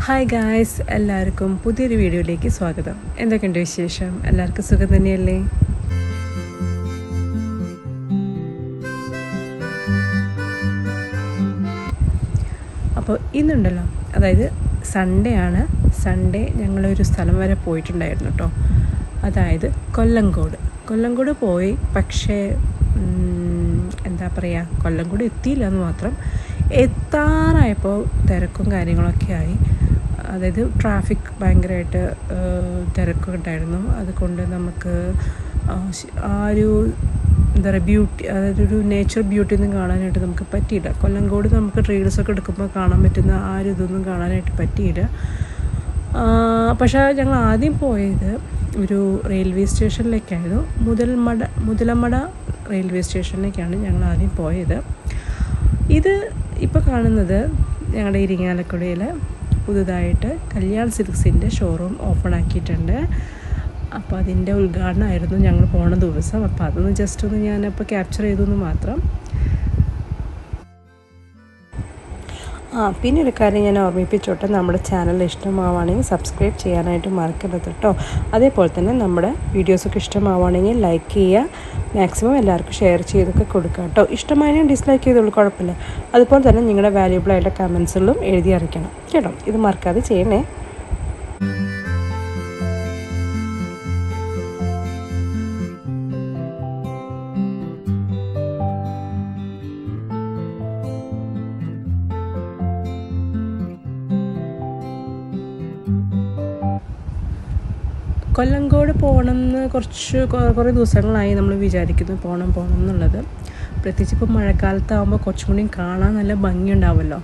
Hi guys, എല്ലാവർക്കും പുതിയൊരു വീഡിയോയിലേക്ക് സ്വാഗതം. എന്തൊക്കെയുണ്ട് വിശേഷം? എല്ലാവർക്കും സുഖം തന്നെയല്ലേ? അപ്പോൾ ഇന്നുണ്ടല്ലോ, അതായത് സൺഡേ ആണ്. സൺഡേ ഞങ്ങളൊരു സ്ഥലം വരെ പോയിട്ടുണ്ടായിരുന്നു കേട്ടോ. അതായത് കൊല്ലങ്കോട് പോയി. പക്ഷേ എന്താ പറയുക, കൊല്ലങ്കോട് എത്തിയില്ല എന്ന് മാത്രം. എത്താറായപ്പോൾ തിരക്കും കാര്യങ്ങളൊക്കെ ആയി. അതായത് ട്രാഫിക് ഭയങ്കരമായിട്ട് തിരക്കൊക്കെ ഉണ്ടായിരുന്നു. അതുകൊണ്ട് നമുക്ക് ആ ഒരു എന്താ പറയുക ബ്യൂട്ടി, അതായത് ഒരു നേച്ചർ ബ്യൂട്ടി ഒന്നും കാണാനായിട്ട് നമുക്ക് പറ്റിയില്ല. കൊല്ലങ്കോട് നമുക്ക് റീൽസൊക്കെ എടുക്കുമ്പോൾ കാണാൻ പറ്റുന്ന ആ ഒരു ഇതൊന്നും കാണാനായിട്ട് പറ്റിയില്ല. പക്ഷേ ഞങ്ങൾ ആദ്യം പോയത് ഒരു റെയിൽവേ സ്റ്റേഷനിലേക്കായിരുന്നു. മുതലമട റെയിൽവേ സ്റ്റേഷനിലേക്കാണ് ഞങ്ങൾ ആദ്യം പോയത്. ഇത് ഇപ്പോൾ കാണുന്നത് ഞങ്ങളുടെ ഇരിങ്ങാലക്കുടയിൽ പുതുതായിട്ട് കല്യാൺ സിൽക്സിൻ്റെ ഷോറൂം ഓപ്പൺ ആക്കിയിട്ടുണ്ട്. അപ്പോൾ അതിൻ്റെ ഉദ്ഘാടനമായിരുന്നു ഞങ്ങൾ പോണ ദിവസം. അപ്പോൾ അതൊന്ന് ജസ്റ്റ് ഒന്ന് ഞാനപ്പോൾ ക്യാപ്ചർ ചെയ്തു മാത്രം. പിന്നെ ഒരു കാര്യം ഞാൻ ഓർമ്മിപ്പിച്ചോട്ടെ, നമ്മുടെ ചാനൽ ഇഷ്ടമാവുകയാണെങ്കിൽ സബ്സ്ക്രൈബ് ചെയ്യാനായിട്ട് മറക്കരുത് കേട്ടോ. അതേപോലെ തന്നെ നമ്മുടെ വീഡിയോസൊക്കെ ഇഷ്ടമാവുകയാണെങ്കിൽ ലൈക്ക് ചെയ്യുക, മാക്സിമം എല്ലാവർക്കും ഷെയർ ചെയ്തൊക്കെ കൊടുക്കുക കേട്ടോ. ഇഷ്ടമായാലും ഡിസ്ലൈക്ക് ചെയ്തോളൂ, കുഴപ്പമില്ല. അതുപോലെ തന്നെ നിങ്ങളുടെ വാല്യുബിളായിട്ടുള്ള കമൻസുകളും എഴുതി അറിയിക്കണം കേട്ടോ. ഇത് മറക്കാതെ ചെയ്യണേ. കൊല്ലങ്കോട് പോകണമെന്ന് കുറേ ദിവസങ്ങളായി നമ്മൾ വിചാരിക്കുന്നു പോകണം എന്നുള്ളത്. പ്രത്യേകിച്ച് ഇപ്പോൾ മഴക്കാലത്താകുമ്പോൾ കുറച്ചും കൂടി കാണാൻ നല്ല ഭംഗിയുണ്ടാവുമല്ലോ.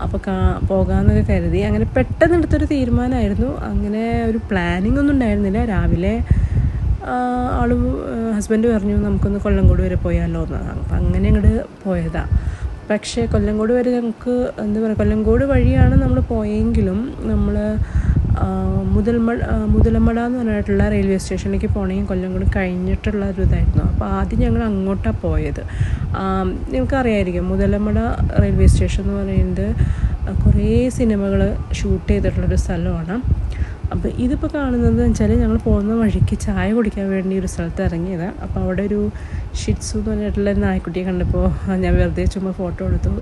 അപ്പോൾ പോകാമെന്നൊക്കെ കരുതി. അങ്ങനെ പെട്ടെന്ന് എടുത്തൊരു തീരുമാനമായിരുന്നു. അങ്ങനെ ഒരു പ്ലാനിങ് ഒന്നും ഉണ്ടായിരുന്നില്ല. രാവിലെ ഹസ്ബൻഡ് പറഞ്ഞു നമുക്കൊന്ന് കൊല്ലങ്കോട് വരെ പോയാലോ എന്നാണ്. അപ്പം അങ്ങനെ അങ്ങോട്ട് പോയതാണ്. പക്ഷേ കൊല്ലങ്കോട് വരെ ഞങ്ങൾക്ക് എന്താ പറയുക, കൊല്ലങ്കോട് വഴിയാണ് നമ്മൾ പോയെങ്കിലും നമ്മൾ മുതലമട എന്ന് പറഞ്ഞിട്ടുള്ള റെയിൽവേ സ്റ്റേഷനിലേക്ക് പോകണമെങ്കിൽ കൊല്ലങ്കോട് കഴിഞ്ഞിട്ടുള്ള ഒരു ഇതായിരുന്നു. അപ്പോൾ ആദ്യം ഞങ്ങൾ അങ്ങോട്ടാണ് പോയത്. നിങ്ങൾക്കറിയായിരിക്കും, മുതലമട റെയിൽവേ സ്റ്റേഷൻ എന്ന് പറയുന്നത് കുറേ സിനിമകൾ ഷൂട്ട് ചെയ്തിട്ടുള്ളൊരു സ്ഥലമാണ്. അപ്പോൾ ഇതിപ്പോൾ കാണുന്നത് വെച്ചാൽ ഞങ്ങൾ പോകുന്ന വഴിക്ക് ചായ കുടിക്കാൻ വേണ്ടി ഒരു സ്ഥലത്ത് ഇറങ്ങിയതാണ്. അപ്പോൾ അവിടെ ഒരു ഷിറ്റ്സു എന്ന് പറഞ്ഞിട്ടുള്ള ഒരു നായ്ക്കുട്ടിയെ കണ്ടപ്പോൾ ഞാൻ വെറുതെ ചുമ്മാ ഫോട്ടോ എടുത്തു.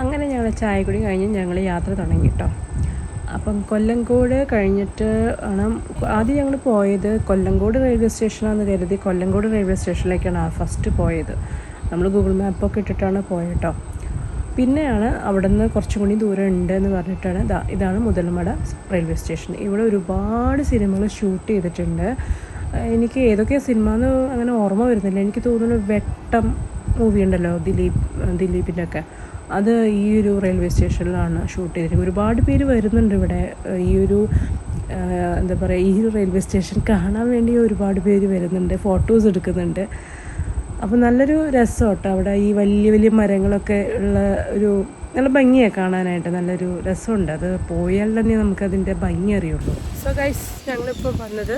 അങ്ങനെ ഞങ്ങൾ ചായ കുടി കഴിഞ്ഞ് ഞങ്ങൾ യാത്ര തുടങ്ങി കേട്ടോ. അപ്പം കൊല്ലങ്കോട് കഴിഞ്ഞിട്ട് ആണ് ആദ്യം ഞങ്ങൾ പോയത്. കൊല്ലങ്കോട് റെയിൽവേ സ്റ്റേഷനാണെന്ന് കരുതി കൊല്ലങ്കോട് റെയിൽവേ സ്റ്റേഷനിലേക്കാണ് ഫസ്റ്റ് പോയത്. നമ്മൾ ഗൂഗിൾ മാപ്പൊക്കെ ഇട്ടിട്ടാണ് പോയത് കേട്ടോ. പിന്നെയാണ് അവിടെ നിന്ന് കുറച്ചും കൂടി ദൂരം ഉണ്ട് എന്ന് പറഞ്ഞിട്ടാണ് ഇതാണ് മുതലമട റെയിൽവേ സ്റ്റേഷൻ. ഇവിടെ ഒരുപാട് സിനിമകൾ ഷൂട്ട് ചെയ്തിട്ടുണ്ട്. എനിക്ക് ഏതൊക്കെ സിനിമ എന്ന് അങ്ങനെ ഓർമ്മ വരുന്നില്ല. എനിക്ക് തോന്നുന്നു വെട്ടം മൂവി ഉണ്ടല്ലോ, ദിലീപിൻ്റെ ഒക്കെ, അത് ഈ ഒരു റെയിൽവേ സ്റ്റേഷനിലാണ് ഷൂട്ട് ചെയ്തിരിക്കുന്നത്. ഒരുപാട് പേര് വരുന്നുണ്ട് ഇവിടെ. ഈ ഒരു എന്താ പറയുക, ഈ റെയിൽവേ സ്റ്റേഷൻ കാണാൻ വേണ്ടി ഒരുപാട് പേര് വരുന്നുണ്ട്, ഫോട്ടോസ് എടുക്കുന്നുണ്ട്. അപ്പോൾ നല്ലൊരു രസം കേട്ടോ. അവിടെ ഈ വലിയ വലിയ മരങ്ങളൊക്കെ ഉള്ള ഒരു നല്ല ഭംഗിയാണ് കാണാനായിട്ട്. നല്ലൊരു രസമുണ്ട്. അത് പോയാൽ തന്നെ നമുക്കതിൻ്റെ ഭംഗി അറിയുള്ളൂ. സോ ഗൈസ്, ഞങ്ങളിപ്പോൾ വന്നത്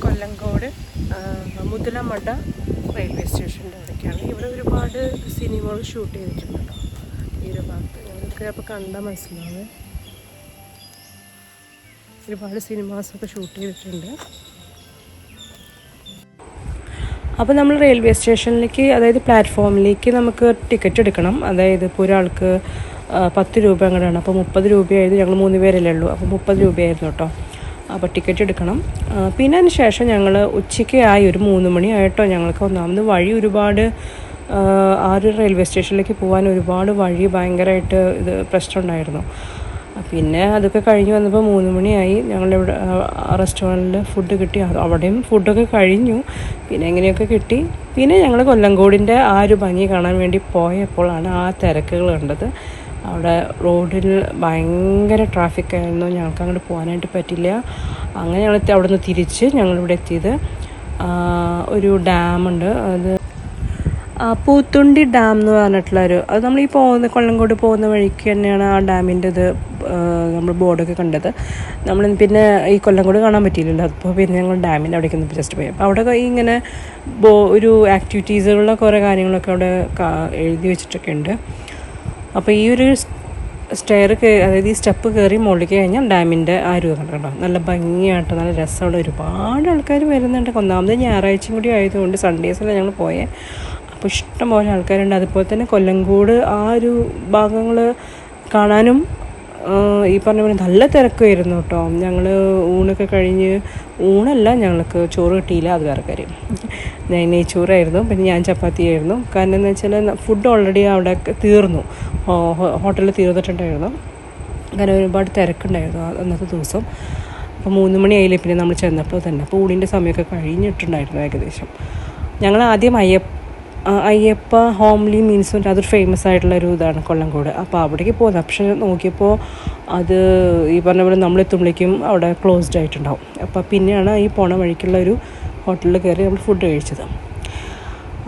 കൊല്ലങ്കോട് മുതലമട റെയിൽവേ സ്റ്റേഷൻ്റെ അവിടേക്കാണ്. ഇവിടെ ഒരുപാട് സിനിമകൾ ഷൂട്ട് ചെയ്തിട്ടുണ്ട് കേട്ടോ. ഈ ഒരു ഭാഗത്ത് ഞങ്ങൾക്ക് അപ്പോൾ കണ്ടാൽ മനസ്സിലാവും, ഒരുപാട് സിനിമാസൊക്കെ ഷൂട്ട് ചെയ്തിട്ടുണ്ട്. അപ്പോൾ നമ്മൾ റെയിൽവേ സ്റ്റേഷനിലേക്ക്, അതായത് പ്ലാറ്റ്ഫോമിലേക്ക് നമുക്ക് ടിക്കറ്റ് എടുക്കണം. അതായത് ഇപ്പോൾ ഒരാൾക്ക് 10 രൂപ അങ്ങനെയാണ്. അപ്പോൾ 30 രൂപയായിരുന്നു. ഞങ്ങൾ 3 പേരല്ലേ ഉള്ളൂ. അപ്പോൾ 30 രൂപയായിരുന്നു കേട്ടോ. അപ്പോൾ ടിക്കറ്റ് എടുക്കണം. പിന്നെ അതിന് ശേഷം ഞങ്ങൾ ഉച്ചയ്ക്ക് ആയി, ഒരു 3 മണിയായിട്ടോ. ഞങ്ങൾക്ക് ഒന്നാമത് വഴി ഒരുപാട്, ആ ഒരു റെയിൽവേ സ്റ്റേഷനിലേക്ക് പോകാൻ ഒരുപാട് വഴി ഭയങ്കരമായിട്ട് പ്രശ്നമുണ്ടായിരുന്നു. പിന്നെ അതൊക്കെ കഴിഞ്ഞ് വന്നപ്പോൾ 3 മണിയായി. ഞങ്ങളിവിടെ റെസ്റ്റോറൻറ്റിൽ ഫുഡ് കിട്ടി. അവിടെയും ഫുഡൊക്കെ കഴിഞ്ഞു. പിന്നെ എങ്ങനെയൊക്കെ കിട്ടി. പിന്നെ ഞങ്ങൾ കൊല്ലങ്കോടിൻ്റെ ആ ഒരു ഭംഗി കാണാൻ വേണ്ടി പോയപ്പോഴാണ് ആ തിരക്കുകൾ കണ്ടത്. അവിടെ റോഡിൽ ഭയങ്കര ട്രാഫിക്കായിരുന്നു. ഞങ്ങൾക്ക് അങ്ങോട്ട് പോകാനായിട്ട് പറ്റില്ല. അങ്ങനെ ഞങ്ങൾ അവിടെ നിന്ന് തിരിച്ച് ഞങ്ങളിവിടെ എത്തിയത് ഒരു ഡാമുണ്ട്. അത് പൂത്തുണ്ടി ഡാം എന്ന് പറഞ്ഞിട്ടുള്ളൊരു, അത് നമ്മൾ ഈ കൊല്ലങ്കോട് പോകുന്ന വഴിക്ക് തന്നെയാണ് ആ ഡാമിൻ്റെ ഇത് നമ്മൾ ബോർഡൊക്കെ കണ്ടത്. നമ്മൾ പിന്നെ ഈ കൊല്ലങ്കോട് കാണാൻ പറ്റിയില്ലല്ലോ, അപ്പോൾ പിന്നെ ഞങ്ങൾ ഡാമിൻ്റെ അവിടേക്ക് ഒന്ന് ജസ്റ്റ് പോയി. അപ്പോൾ അവിടെ ഇങ്ങനെ ഒരു ആക്ടിവിറ്റീസുകളുടെ കുറേ കാര്യങ്ങളൊക്കെ അവിടെ എഴുതി വെച്ചിട്ടൊക്കെ ഉണ്ട്. അപ്പോൾ ഈ ഒരു അതായത് ഈ സ്റ്റെപ്പ് കയറി മുകളിലേക്ക് കഴിഞ്ഞാൽ ഡാമിൻ്റെ ആ ഒരു കണ്ടോ, നല്ല ഭംഗിയായിട്ട് നല്ല രസമുള്ള ഒരുപാട് ആൾക്കാർ വരുന്നുണ്ട്. ഒന്നാമത് ഞായറാഴ്ചയും കൂടി ആയതുകൊണ്ട് സൺഡേസിലാണ് ഞങ്ങൾ പോയത്. അപ്പോൾ ഇഷ്ടംപോലെ ആൾക്കാരുണ്ട്. അതുപോലെ തന്നെ കൊല്ലങ്കോട് ആ ഒരു ഭാഗങ്ങൾ കാണാനും ഈ പറഞ്ഞ പോലെ നല്ല തിരക്കുമായിരുന്നു കേട്ടോ. ഞങ്ങൾ ഊണൊക്കെ കഴിഞ്ഞ്, ഊണല്ല ഞങ്ങൾക്ക് ചോറ് കിട്ടിയില്ല, അത് വേറെ കാര്യം. നെയ്ച്ചോറായിരുന്നു, പിന്നെ ഞാൻ ചപ്പാത്തി ആയിരുന്നു. കാരണം എന്ന് വെച്ചാൽ ഫുഡ് ഓൾറെഡി അവിടെ തീർന്നു, ഹോട്ടലിൽ തീർന്നിട്ടുണ്ടായിരുന്നു. കാരണം ഒരുപാട് തിരക്കുണ്ടായിരുന്നു അന്നത്തെ ദിവസം. അപ്പോൾ 3 മണി ആയില്ലേ പിന്നെ നമ്മൾ ചെന്നപ്പോൾ തന്നെ. അപ്പോൾ ഊണിൻ്റെ സമയമൊക്കെ കഴിഞ്ഞിട്ടുണ്ടായിരുന്നു ഏകദേശം. ഞങ്ങൾ ആദ്യം അയ്യപ്പ ഹോംലി മീൻസ് അതൊരു ഫേമസ് ആയിട്ടുള്ളൊരു ഇതാണ് കൊല്ലങ്കോട്. അപ്പോൾ അവിടേക്ക് പോകുന്നത്. പക്ഷേ നോക്കിയപ്പോൾ അത് ഈ പറഞ്ഞ പോലെ നമ്മളെത്തുമ്പോഴേക്കും അവിടെ ക്ലോസ്ഡ് ആയിട്ടുണ്ടാവും. അപ്പോൾ പിന്നെയാണ് ഈ പോണ വഴിക്കുള്ള ഒരു ഹോട്ടലിൽ കയറി നമ്മൾ ഫുഡ് കഴിച്ചത്.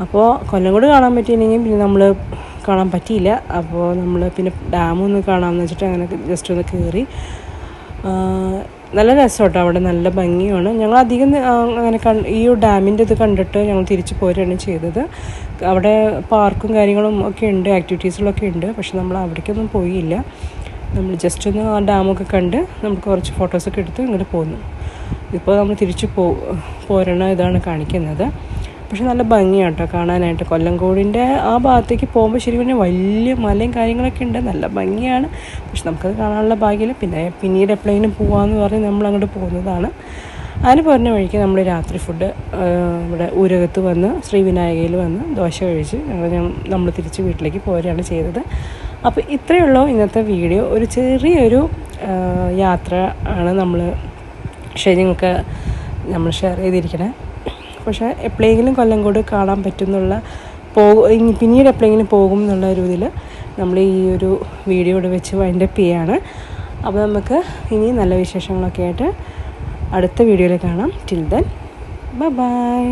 അപ്പോൾ കൊല്ലങ്കോട് കാണാൻ പറ്റിയില്ലെങ്കിൽ പിന്നെ നമ്മൾ കാണാൻ പറ്റിയില്ല. അപ്പോൾ നമ്മൾ പിന്നെ ഡാമൊന്ന് കാണാമെന്ന് വെച്ചിട്ട് അങ്ങനെ ജസ്റ്റ് ഒന്ന് കയറി. നല്ല രസമാട്ടോ, അവിടെ നല്ല ഭംഗിയാണ്. ഞങ്ങൾ അധികം അങ്ങനെ ഈ ഡാമിൻ്റെ ഇത് കണ്ടിട്ട് ഞങ്ങൾ തിരിച്ച് പോരുകയാണ് ചെയ്തത്. അവിടെ പാർക്കും കാര്യങ്ങളും ഒക്കെ ഉണ്ട്, ആക്ടിവിറ്റീസുകളൊക്കെ ഉണ്ട്. പക്ഷെ നമ്മൾ അവിടേക്കൊന്നും പോയില്ല. നമ്മൾ ജസ്റ്റ് ഒന്ന് ആ ഡാമൊക്കെ കണ്ട് നമുക്ക് കുറച്ച് ഫോട്ടോസൊക്കെ എടുത്ത് ഇങ്ങോട്ട് പോന്നു. ഇപ്പോൾ നമ്മൾ തിരിച്ച് പോരണ ഇതാണ് കാണിക്കുന്നത്. പക്ഷെ നല്ല ഭംഗിയാട്ടോ കാണാനായിട്ട്. കൊല്ലങ്കോടിൻ്റെ ആ ഭാഗത്തേക്ക് പോകുമ്പോൾ ശരി പറഞ്ഞാൽ വലിയ മലയും കാര്യങ്ങളൊക്കെ ഉണ്ട്, നല്ല ഭംഗിയാണ്. പക്ഷെ നമുക്കത് കാണാനുള്ള ഭാഗ്യമില്ല. പിന്നീട് എപ്പോഴെങ്കിലും പോകാമെന്ന് പറഞ്ഞ് നമ്മൾ അങ്ങോട്ട് പോകുന്നതാണ്. അതിന് പറഞ്ഞ വഴിക്ക് നമ്മൾ രാത്രി ഫുഡ് ഇവിടെ ഊരകത്ത് വന്ന് ശ്രീവിനായകയിൽ വന്ന് ദോശ കഴിച്ച് നമ്മൾ തിരിച്ച് വീട്ടിലേക്ക് പോരുകയാണ് ചെയ്തത്. അപ്പോൾ ഇത്രയേ ഉള്ളൂ ഇന്നത്തെ വീഡിയോ. ഒരു ചെറിയൊരു യാത്ര ആണ് നിങ്ങൾക്ക് നമ്മൾ ഷെയർ ചെയ്തിരിക്കണേ. പക്ഷേ എപ്പോഴെങ്കിലും കൊല്ലങ്കോട് കാണാൻ പറ്റുന്നുള്ള പിന്നീട് എപ്പോഴെങ്കിലും പോകും എന്നുള്ള ഒരു ഇതിൽ നമ്മൾ ഈ ഒരു വീഡിയോ ഇവിടെ വെച്ച് വൈൻഡപ്പ് ചെയ്യാണ്. അപ്പോൾ നമുക്ക് ഇനി നല്ല വിശേഷങ്ങളൊക്കെ ആയിട്ട് അടുത്ത വീഡിയോയിൽ കാണാം. Till then bye.